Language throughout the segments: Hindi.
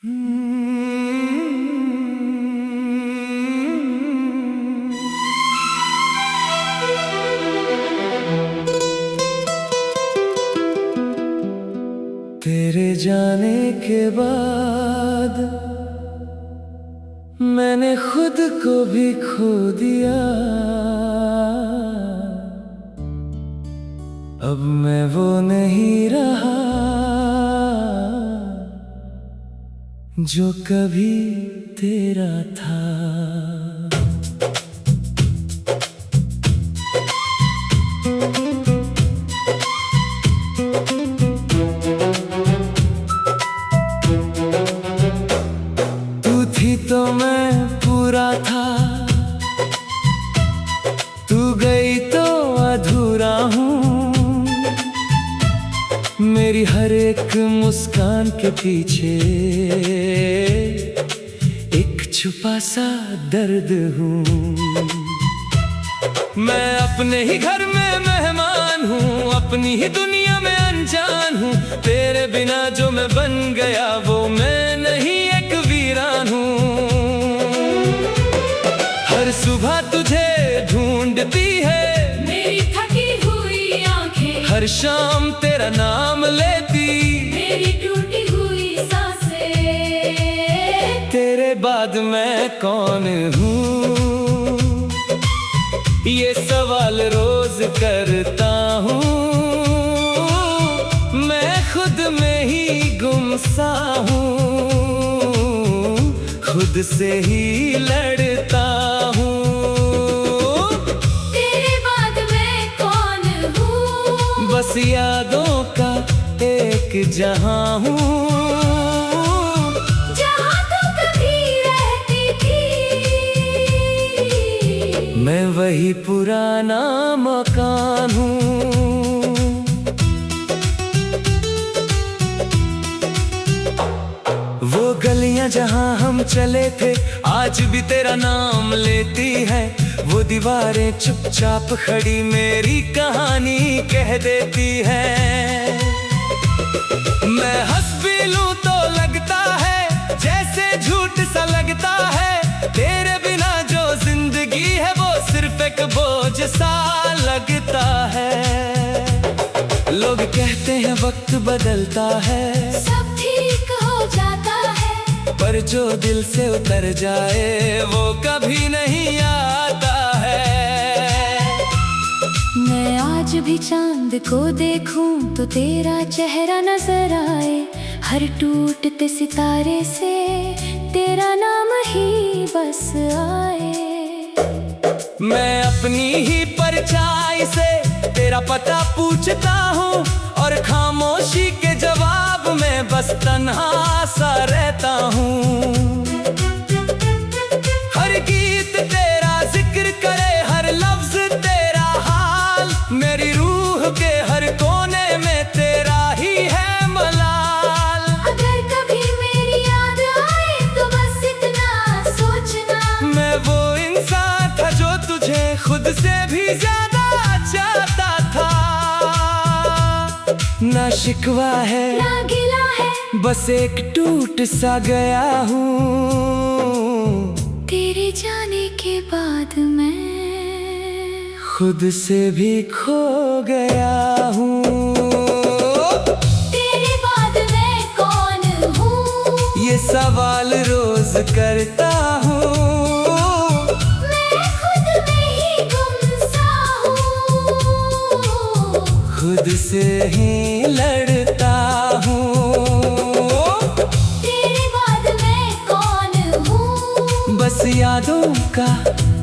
तेरे जाने के बाद मैंने खुद को भी खो दिया। अब मैं वो नहीं रहा जो कभी तेरा था। तू थी तो मैं पूरा था, तू गई तो अधूरा हूँ। मेरी हर एक मुस्कान के पीछे एक छुपा सा दर्द हूँ। मैं अपने ही घर में मेहमान हूँ, अपनी ही दुनिया में अनजान हूँ। तेरे बिना जो मैं बन गया वो मैं नहीं, एक वीरान हूँ। हर सुबह तुझे ढूंढती है मेरी थकी हुई आंखें, हर शाम तेरा नाम लेती मेरी टूटी हुई सांसें। तेरे बाद मैं कौन हूँ, ये सवाल रोज करता हूँ। मैं खुद में ही गुमसा हूँ, खुद से ही लड़ता हूँ। तेरे बाद मैं कौन हूँ, बस यादों का एक जहां हूँ, जहाँ तू कभी रहती थी। मैं वही पुराना मकान हूँ। वो गलियां जहां हम चले थे आज भी तेरा नाम लेती है। वो दीवारें चुपचाप खड़ी मेरी कहानी कह देती है। मैं हंस भी लूं तो लगता है जैसे झूठ सा लगता है। तेरे बिना जो जिंदगी है वो सिर्फ एक बोझ सा लगता है। लोग कहते हैं वक्त बदलता है, सब ठीक हो जाता है, पर जो दिल से उतर जाए वो कभी नहीं आता है। मैं आज भी चांद को देखूं तो तेरा चेहरा नजर आए। हर टूटते सितारे से तेरा नाम ही बस आए। मैं अपनी ही परछाई से तेरा पता पूछता हूँ, और खामोशी के जवाब में बस तन्हा सा रहता हूँ। हर गीत तेरा जिक्र करे, हर लफ्ज तेरा हाल। मेरी रूह के हर कोने में तेरा ही है मलाल। अगर कभी मेरी याद आए तो बस इतना सोचना, मैं वो इंसान था जो तुझे खुद से भी ज्यादा चाहता था। ना शिकवा है ना गिला है, बस एक टूट सा गया हूँ। तेरे जाने के बाद मैं खुद से भी खो गया हूँ। तेरे बाद मैं कौन हूँ, ये सवाल रोज करता हूँ। मैं खुद में ही गुमसा हूँ, खुद से ही लड़ता हूँ। तेरे बाद मैं कौन हूँ, बस यादों का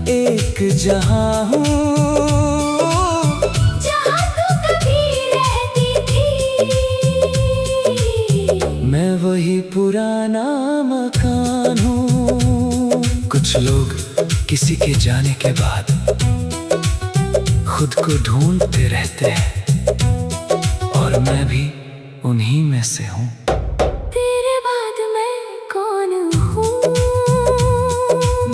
एक जहां हूँ, जहाँ तू कभी रहती थी। मैं वही पुराना मकान हूँ। कुछ लोग किसी के जाने के बाद खुद को ढूंढते रहते हैं, और मैं भी उन्हीं में से हूँ। तेरे बाद मैं कौन हूँ,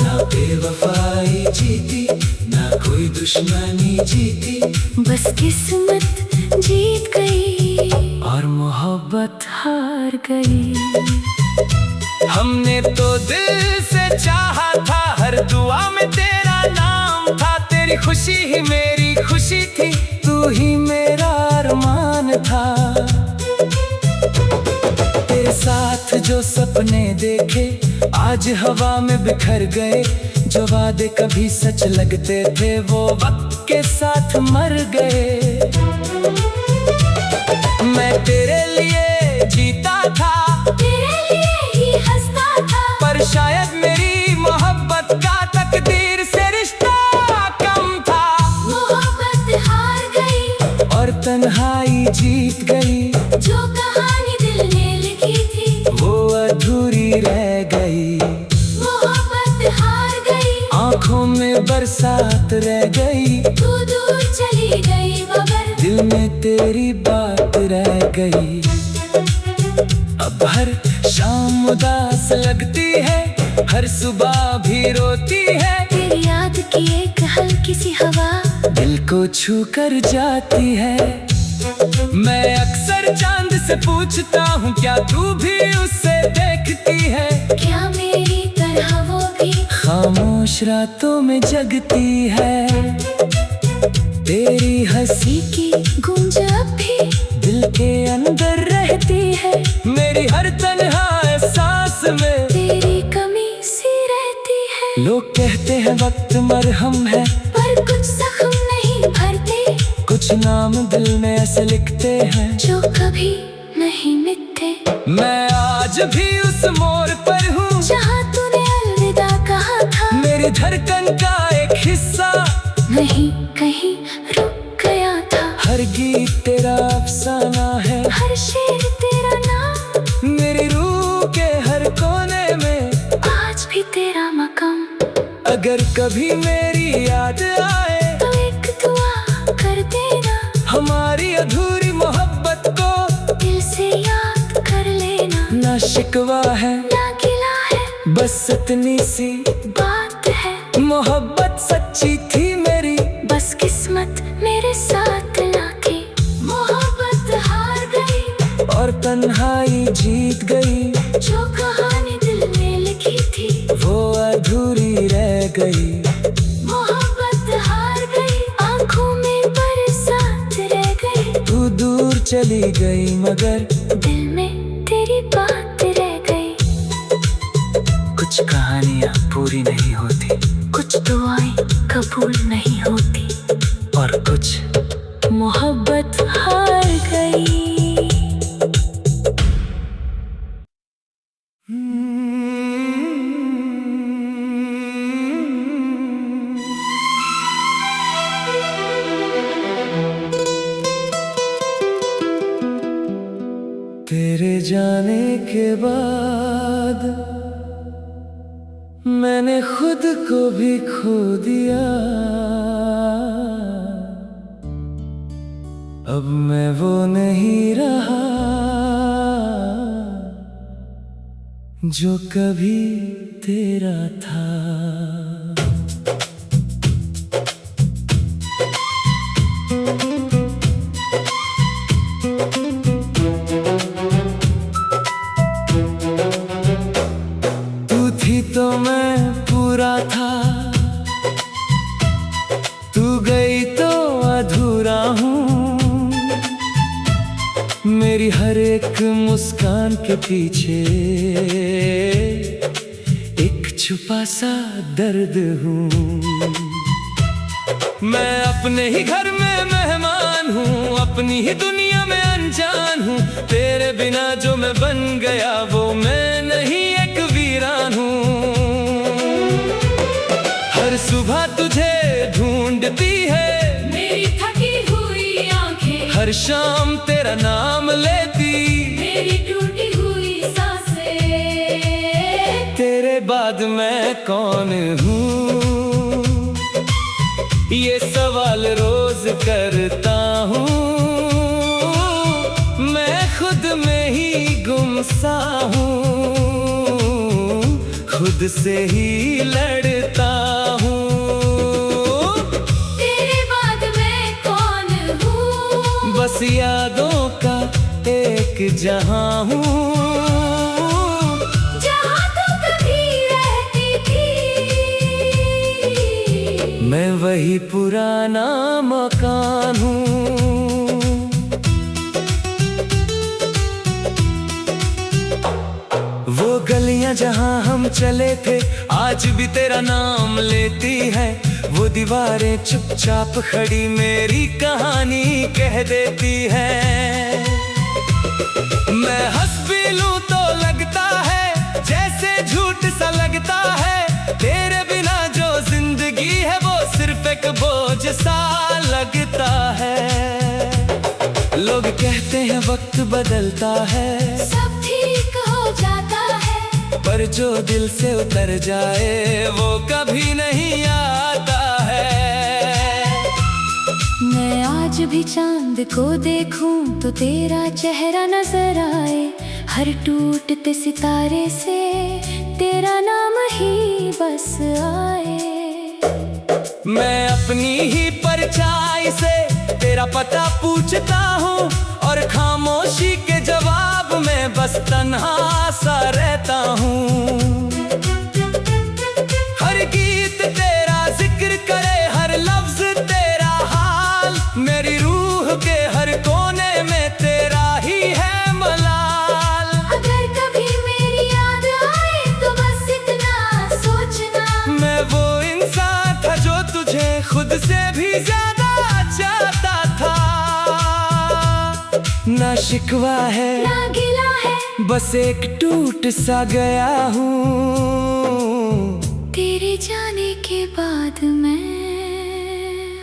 ना बेवफाई जीती, ना कोई दुश्मनी जीती, बस किस्मत जीत गई और मोहब्बत हार गई। हमने तो दिल से चाहा था, हर दुआ में तेरा नाम था। तेरी खुशी ही मेरी खुशी थी, तू ही मेरा अरमान था। तेरे साथ जो सपने देखे आज हवा में बिखर गए, जो वादे कभी सच लगते थे वो वक्त के साथ मर गए। मैं तेरे लिए जीता था, तेरे लिए ही हंसता था, पर शायद मेरी मोहब्बत का तकदीर से रिश्ता कम था। मोहब्बत हार गई और तन्हाई जीत गई, जो कहानी दिल ने लिखी थी वो अधूरी रह गई। मोहब्बत हार गई, आंखों में बरसात रह गई, तू दूर चली गई मगर दिल में तेरी बात रह गई। अब हर शाम उदास लगती है, हर सुबह भी रोती है। तेरी याद की एक हल्की सी हवा दिल को छू कर जाती है। मैं अक्सर चांद से पूछता हूँ, क्या तू भी उससे देखती है? क्या मेरी तरह वो भी खामोश रातों में जगती है। तेरी हंसी की गूंज अब भी दिल के अंदर रहती है, मेरी हर तन्हा एहसास में तेरी कमी सी रहती है। लोग कहते हैं वक्त मरहम है, पर कुछ जख्म नहीं भरते, कुछ नाम दिल में ऐसे लिखते हैं जो कभी नहीं मिटते। मैं आज भी उस मोड़ पर हूँ जहाँ तूने अलविदा कहा था, मेरी धड़कन का एक हिस्सा नहीं कहीं रुक गया था। हर गीत तेरा अफसाना है, हर शेर तेरा नाम, मेरी रूह के हर कोने में आज भी तेरा मकाम। अगर कभी मेरी याद आए तो एक दुआ कर देना, हमारी अधूरी मोहब्बत को दिल से याद कर लेना। ना शिकवा है ना गिला है, बस इतनी सी बात है, मोहब्बत सच्ची थी मेरी, बस किस्मत मेरे साथ ना थी। मोहब्बत हार गई और तन्हाई जीत गई, जो कहानी दिल ने लिखी थी वो अधूरी रह गई। मोहब्बत हार गई, आंखों में बरसात रह गई, तू दूर चली गई मगर दिल में तेरी बात रह गई। कुछ कहानियाँ पूरी नहीं होती, कुछ दुआएं कबूल नहीं होती, और कुछ मोहब्बत हार गई। तेरे जाने के बाद मैंने खुद को भी खो दिया, अब मैं वो नहीं रहा जो कभी तेरा था। तू थी तो मैं पूरा था, तू गई तो अधूरा हूँ। मेरी हर एक मुस्कान के पीछे एक छुपा सा दर्द हूँ। मैं अपने ही घर में मेहमान हूँ, अपनी ही दुनिया में अनजान हूँ। तेरे बिना जो मैं बन गया वो मैं नहीं, एक वीरान हूँ। हर सुबह तुझे ढूंढती है मेरी थकी हुई आंखें, हर शाम तेरा नाम लेती मेरी टूटी हुई सांसें। तेरे बाद मैं कौन हूँ, ये सवाल रोज करता हूँ। मैं खुद में ही गुमसा हूँ, खुद से ही लड़ता हूँ। तेरे बाद मैं कौन हूँ, बस यादों का एक जहां हूँ, जहाँ वही पुराना मकान हूँ। वो गलियां जहां हम चले थे आज भी तेरा नाम लेती है। वो दीवारें चुपचाप खड़ी मेरी कहानी कह देती है। मैं हंस भी लूं तो लगता है जैसे झूठ सा लगता है। तेरे बिना जो जिंदगी है वो सिर्फ एक बोझ सा लगता है। लोग कहते हैं वक्त बदलता है, सब ठीक हो जाता है, पर जो दिल से उतर जाए वो कभी नहीं आता है। मैं आज भी चांद को देखूं तो तेरा चेहरा नजर आए। हर टूटते सितारे से तेरा नाम ही बस आए। मैं अपनी ही परछाई से तेरा पता पूछता हूँ और खामोशी के जवाब में बस तन्हा सा रहता हूँ। हर गीत तेरा जिक्र करे, हर लफ्ज तेरा हाल, मेरी रूह के हर कोने में तेरा ही है मलाल। अगर कभी मेरी याद आए तो बस इतना सोचना, मैं वो इंसान था जो तुझे खुद से भी ज्यादा चाहता था। ना शिकवा है ना गिला है, बस एक टूट सा गया हूँ। तेरे जाने के बाद मैं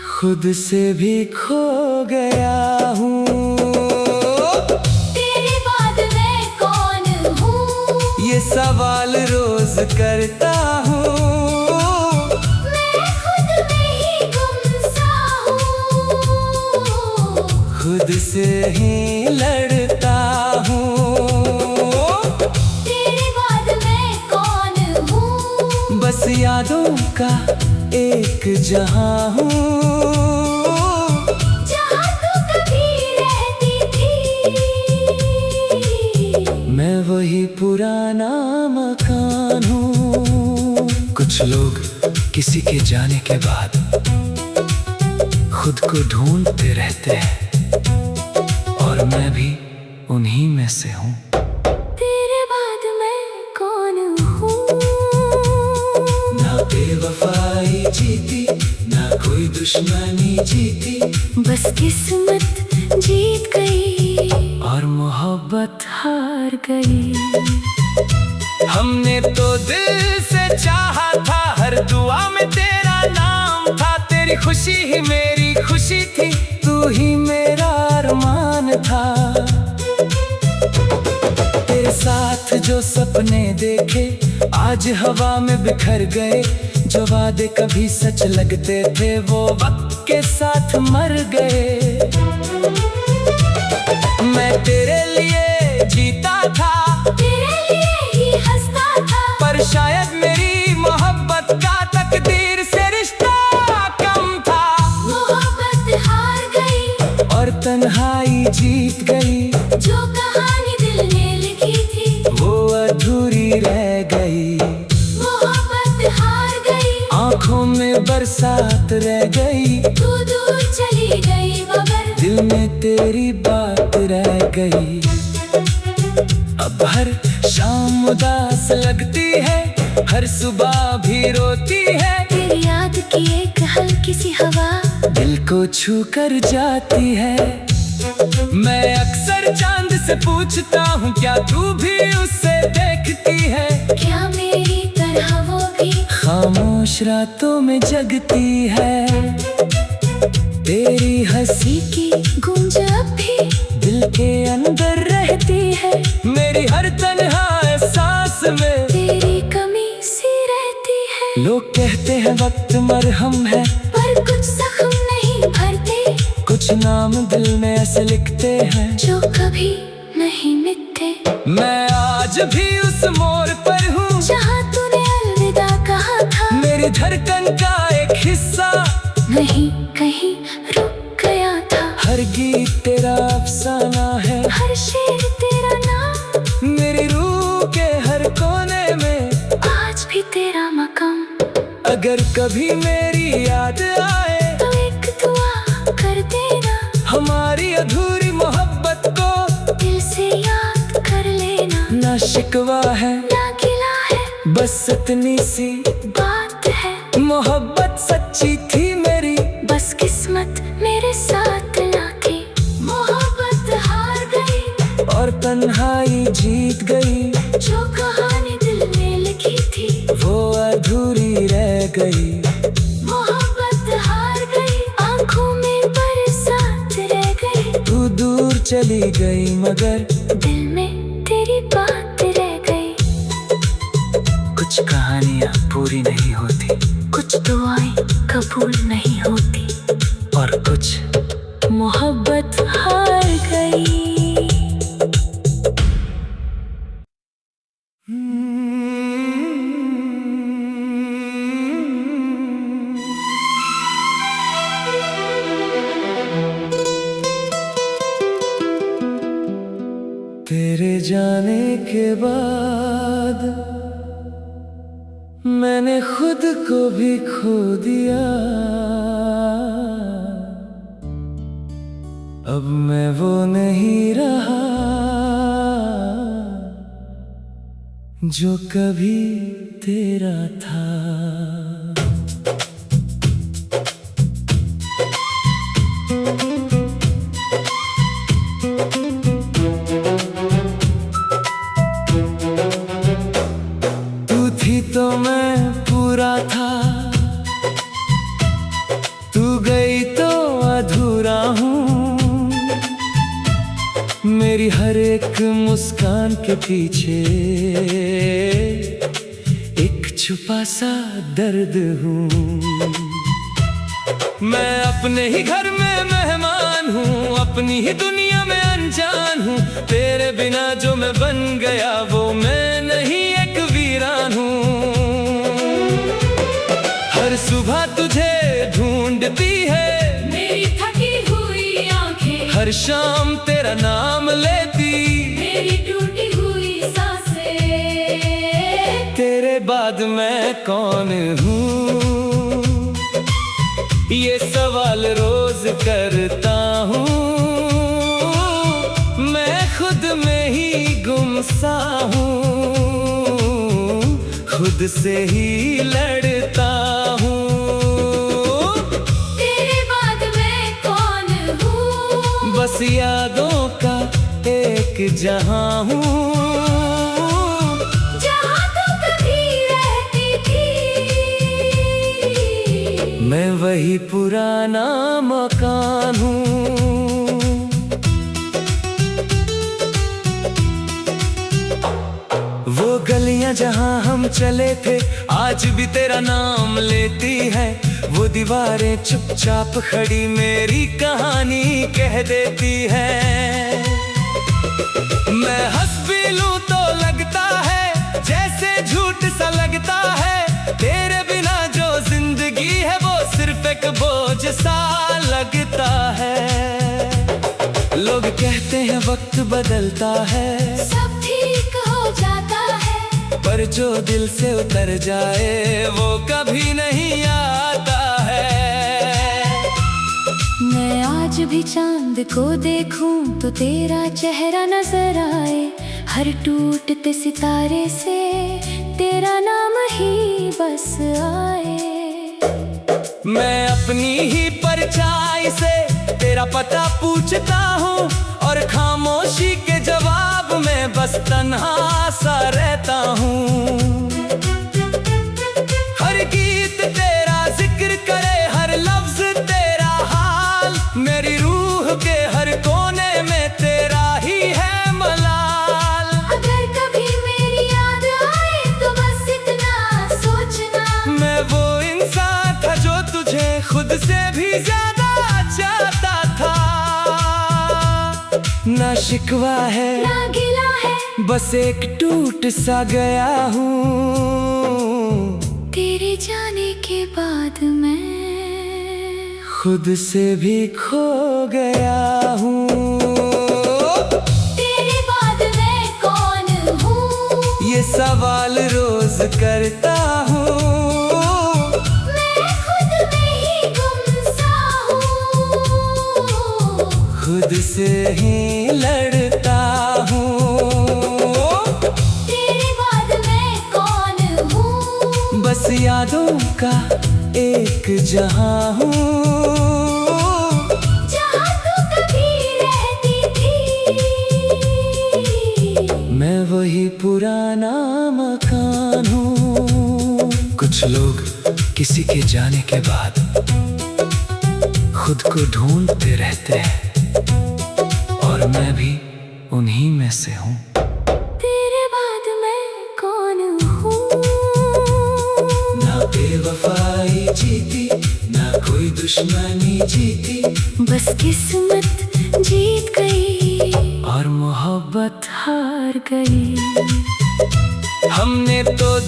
खुद से भी खो गया हूँ। तेरे बाद मैं कौन हूँ ये सवाल रोज करता हूँ। मैं खुद में ही गुमसा हूँ, खुद से ही लड़ता हूँ। तेरे बाद मैं कौन हूँ बस यादों का एक जहां हूँ, जहाँ तू कभी रहती थी। मैं वही पुराना मकान हूँ। कुछ लोग किसी के जाने के बाद खुद को ढूंढते रहते हैं और मैं भी उन्हीं में से हूँ। तेरे बाद मैं कौन हूँ, ना बेवफाई जीती, ना कोई दुश्मनी जीती, बस किस्मत जीत गई और मोहब्बत हार गई। हमने तो दिल से चाहा था, हर दुआ में तेरा नाम था। तेरी खुशी ही मेरी खुशी थी, तू ही मेरा अरमान था। तेरे साथ जो सपने देखे आज हवा में बिखर गए। जो वादे कभी सच लगते थे वो वक्त के साथ मर गए। मैं तेरे लिए जीता था, तेरे लिए ही हंसता था, पर शायद मेरी मोहब्बत का तकदीर से रिश्ता कम था। मोहब्बत हार गई और तन्हाई जीत गई, जो कहानी दिल ने लिखी थी वो अधूरी रह गई। मोहब्बत हार गई, आंखों में बरसात रह गई, तू दूर चली गई मगर दिल में तेरी बात रह गई। अब हर शाम उदास लगती है, हर सुबह भी रोती है। तेरी याद की एक हल्की सी हवा दिल को छू कर जाती है। मैं अक्सर चांद से पूछता हूँ क्या तू भी उससे देखती है। क्या मेरी तरह वो भी खामोश रातों में जगती है। तेरी हंसी की गूंज अब भी दिल के अंदर रहती है। मेरी हर तन्हा सांस में तेरी कमी सी रहती है। लोग कहते हैं वक्त मरहम है, पर कुछ जख्म नहीं भरते, कुछ नाम दिल में ऐसे लिखते हैं जो कभी नहीं मिटते। मैं आज भी उस मोड़ पर हूँ जहाँ तूने अलविदा कहा था, मेरी धड़कन का एक हिस्सा नहीं कहीं रुक गया था। हर गीत तेरा अफसाना है, हर शेर तेरा नाम, मेरी रूह के हर कोने में आज भी तेरा मकाम। अगर कभी मेरी याद आए तो एक दुआ कर देना, हमारी अधूरी मोहब्बत को दिल से याद कर लेना। ना शिकवा है ना गिला है, बस इतनी सी बात है, मोहब्बत सच्ची थी मेरी, बस किस्मत मेरे साथ ना थी। मोहब्बत हार गई और तन्हाई जीत गई, जो कहानी दिल में लिखी थी वो अधूरी रह गई। मोहब्बत हार गई, आंखों में बरसात रह गई, तू दूर चली गई मगर दिल में तेरी बात रह गई। कुछ कहानियाँ पूरी नहीं होती, कुछ दुआएं कबूल नहीं होती, और कुछ मोहब्बत हार गई। तेरे जाने के बाद मैंने खुद को भी खो दिया, अब मैं वो नहीं रहा जो कभी तेरा था। तो मैं पूरा था, तू गई तो अधूरा हूँ। मेरी हर एक मुस्कान के पीछे एक छुपा सा दर्द हूँ। मैं अपने ही घर में मेहमान हूँ, अपनी ही दुनिया में अनजान हूँ। तेरे बिना जो मैं बन गया वो मैं नहीं, एक वीरान हूँ। हर सुबह तुझे ढूंढती है मेरी थकी हुई आंखें, हर शाम तेरा नाम लेती मेरी टूटी हुई सांसें। तेरे बाद मैं कौन हूँ, ये सवाल रोज करता हूँ। मैं खुद में ही गुमसा हूँ, खुद से ही लड़ता हूँ। तेरे बाद मैं कौन हूँ, बस यादों का एक जहां हूँ, जहाँ तू कभी रहती थी। मैं वही पुराना मकान हूँ। वो गलियां जहां हम चले थे आज भी तेरा नाम लेती है। वो दीवारें चुपचाप खड़ी मेरी कहानी कह देती है। मैं हंस भी लूं तो लगता है जैसे झूठ सा लगता है। तेरे बिना जो जिंदगी है वो सिर्फ एक बोझ सा लगता है। लोग कहते हैं वक्त बदलता है, सब ठीक हो जाता है, पर जो दिल से उतर जाए वो कभी नहीं आता है। मैं आज भी चांद को देखूं तो तेरा चेहरा नजर आए। हर टूटते सितारे से तेरा नाम ही बस आए। मैं अपनी ही परछाई से तेरा पता पूछता हूँ, और खामोशी के जवाब में बस तन्हा सा रहता हूँ। हर गीत तेरा जिक्र करे, हर लफ्ज तेरा हाल, मेरी रूह के हर कोने में तेरा ही है मलाल। अगर कभी मेरी याद आए तो बस इतना सोचना, मैं वो इंसान था जो तुझे खुद से भी ज्यादा चाहता था। ना शिकवा है ना गिला है, बस एक टूट सा गया हूँ। तेरे जाने के बाद मैं खुद से भी खो गया हूँ। तेरे बाद मैं कौन हूँ, ये सवाल रोज करता हूँ। मैं खुद में तुझसे ही लड़ता हूँ। तेरे बाद मैं कौन हूँ? बस यादों का एक जहां हूँ, जहाँ तू कभी रहती थी। मैं वही पुराना मकान हूँ। कुछ लोग किसी के जाने के बाद खुद को ढूंढते रहते हैं, और मैं भी उन्हीं में से हूँ। तेरे बाद मैं कौन हूँ? ना बेवफाई जीती, ना कोई दुश्मनी जीती, बस किस्मत जीत गई और मोहब्बत हार गई। हमने तो